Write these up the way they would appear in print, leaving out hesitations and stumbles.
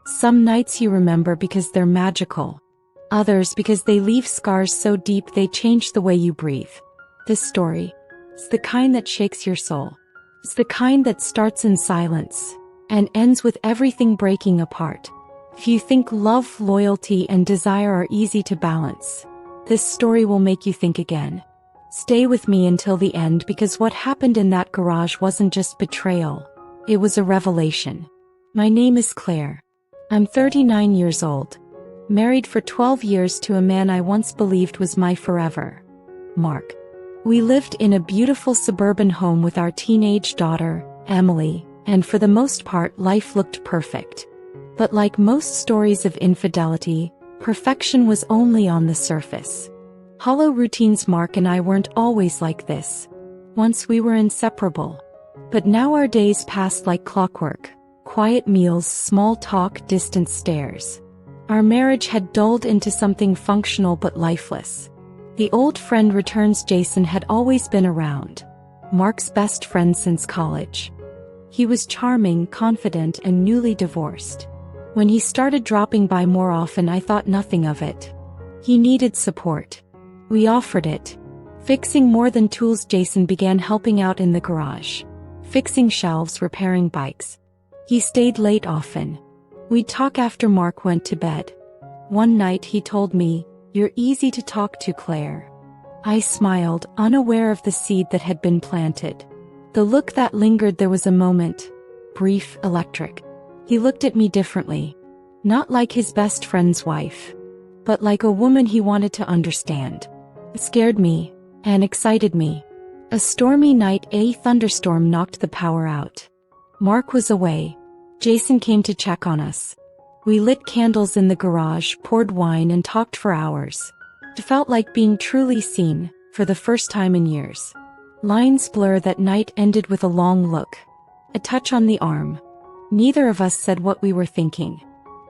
Some nights you remember because they're magical. Others because they leave scars so deep they change the way you breathe. This story is the kind that shakes your soul. It's the kind that starts in silence and ends with everything breaking apart. If you think love, loyalty, and desire are easy to balance, this story will make you think again. Stay with me until the end because what happened in that garage wasn't just betrayal. It was a revelation. My name is Claire. I'm 39 years old, married for 12 years to a man I once believed was my forever, Mark. We lived in a beautiful suburban home with our teenage daughter, Emily, and for the most part life looked perfect. But like most stories of infidelity, perfection was only on the surface. Hollow routines. Mark and I weren't always like this. Once we were inseparable. But now our days passed like clockwork. Quiet meals, small talk, distant stares. Our marriage had dulled into something functional but lifeless. The old friend returns. Jason had always been around. Mark's best friend since college. He was charming, confident, and newly divorced. When he started dropping by more often, I thought nothing of it. He needed support. We offered it. Fixing more than tools. Jason began helping out in the garage. Fixing shelves, repairing bikes. He stayed late often. We'd talk after Mark went to bed. One night he told me, "You're easy to talk to, Claire." I smiled, unaware of the seed that had been planted. The look that lingered. There was a moment. Brief, electric. He looked at me differently. Not like his best friend's wife. But like a woman he wanted to understand. It scared me. And excited me. A stormy night, a thunderstorm knocked the power out. Mark was away. Jason came to check on us. We lit candles in the garage, poured wine, and talked for hours. It felt like being truly seen, for the first time in years. Lines blur. That night ended with a long look. A touch on the arm. Neither of us said what we were thinking.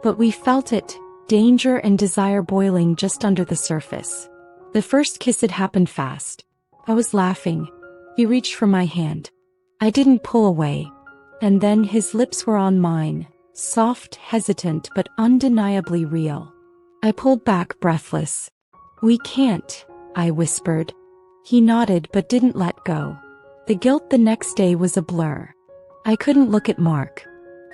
But we felt it, danger and desire boiling just under the surface. The first kiss had happened fast. I was laughing. He reached for my hand. I didn't pull away. And then his lips were on mine, soft, hesitant, but undeniably real. I pulled back, breathless. "We can't," I whispered. He nodded but didn't let go. The guilt the next day was a blur. I couldn't look at Mark.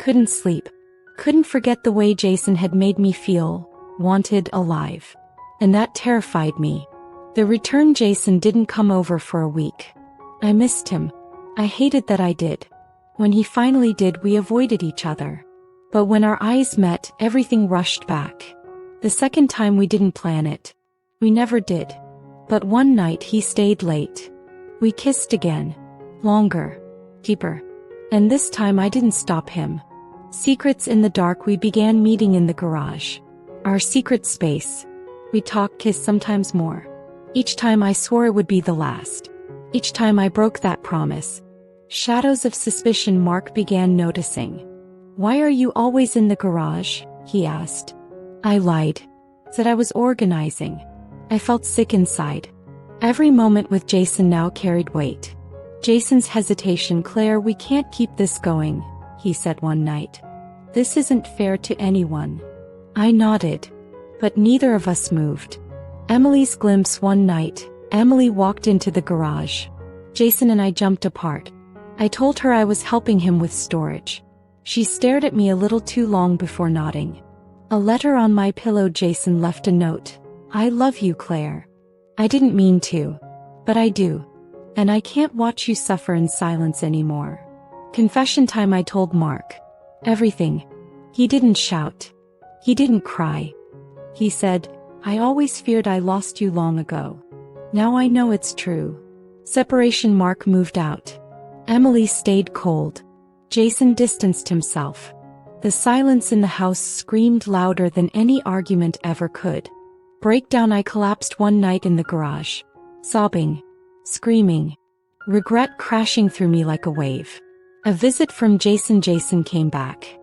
Couldn't sleep. Couldn't forget the way Jason had made me feel, wanted, alive. And that terrified me. The return. Jason didn't come over for a week. I missed him. I hated that I did. When he finally did, we avoided each other. But when our eyes met, everything rushed back. The second time we didn't plan it. We never did. But one night he stayed late. We kissed again. Longer. Deeper. And this time I didn't stop him. Secrets in the dark. We began meeting in the garage. Our secret space. We talked, kissed, sometimes more. Each time I swore it would be the last. Each time I broke that promise. Shadows of suspicion. Mark began noticing. "Why are you always in the garage?" he asked. I lied. Said I was organizing. I felt sick inside. Every moment with Jason now carried weight. Jason's hesitation. "Claire, we can't keep this going," he said one night. "This isn't fair to anyone." I nodded. But neither of us moved. Emily's glimpse. One night, Emily walked into the garage. Jason and I jumped apart. I told her I was helping him with storage. She stared at me a little too long before nodding. A letter on my pillow. Jason left a note. "I love you, Claire. I didn't mean to. But I do. And I can't watch you suffer in silence anymore." Confession time. I told Mark. Everything. He didn't shout. He didn't cry. He said, "I always feared I lost you long ago. Now I know it's true." Separation. Mark moved out. Emily stayed cold. Jason distanced himself. The silence in the house screamed louder than any argument ever could. Breakdown. I collapsed one night in the garage. Sobbing. Screaming. Regret crashing through me like a wave. A visit from Jason. Jason came back.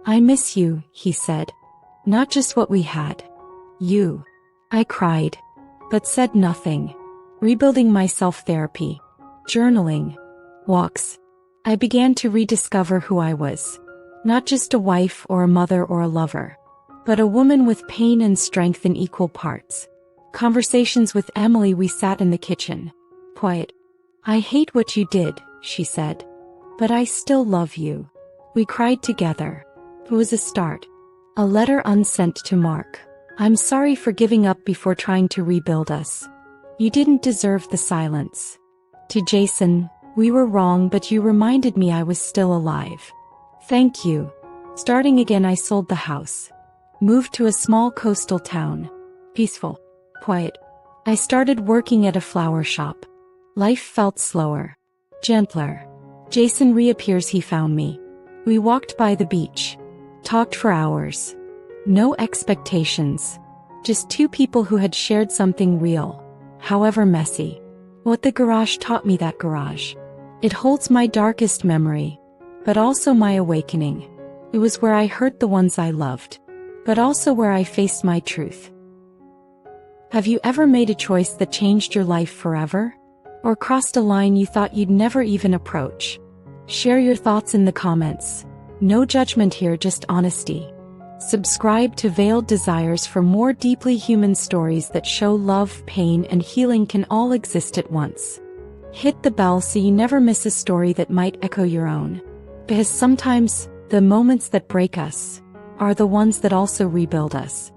"I miss you," he said. "Not just what we had. You." I cried. But said nothing. Rebuilding myself. Therapy. Journaling. Walks. I began to rediscover who I was. Not just a wife or a mother or a lover, but a woman with pain and strength in equal parts. Conversations with Emily. We sat in the kitchen. Quiet. I hate what you did, she said. But I still love you. We cried together. It was a start. A letter unsent to Mark. I'm sorry for giving up before trying to rebuild us. You didn't deserve the silence. To Jason, we were wrong, but you reminded me I was still alive. Thank you. Starting again. I sold the house. Moved to a small coastal town. Peaceful. Quiet. I started working at a flower shop. Life felt slower. Gentler. Jason reappears. He found me. We walked by the beach. Talked for hours. No expectations. Just two people who had shared something real, however messy. What the garage taught me. That garage. It holds my darkest memory, but also my awakening. It was where I hurt the ones I loved, but also where I faced my truth. Have you ever made a choice that changed your life forever? Or crossed a line you thought you'd never even approach? Share your thoughts in the comments. No judgment here, just honesty. Subscribe to Veiled Desires for more deeply human stories that show love, pain, and healing can all exist at once. Hit the bell so you never miss a story that might echo your own. Because sometimes, the moments that break us are the ones that also rebuild us.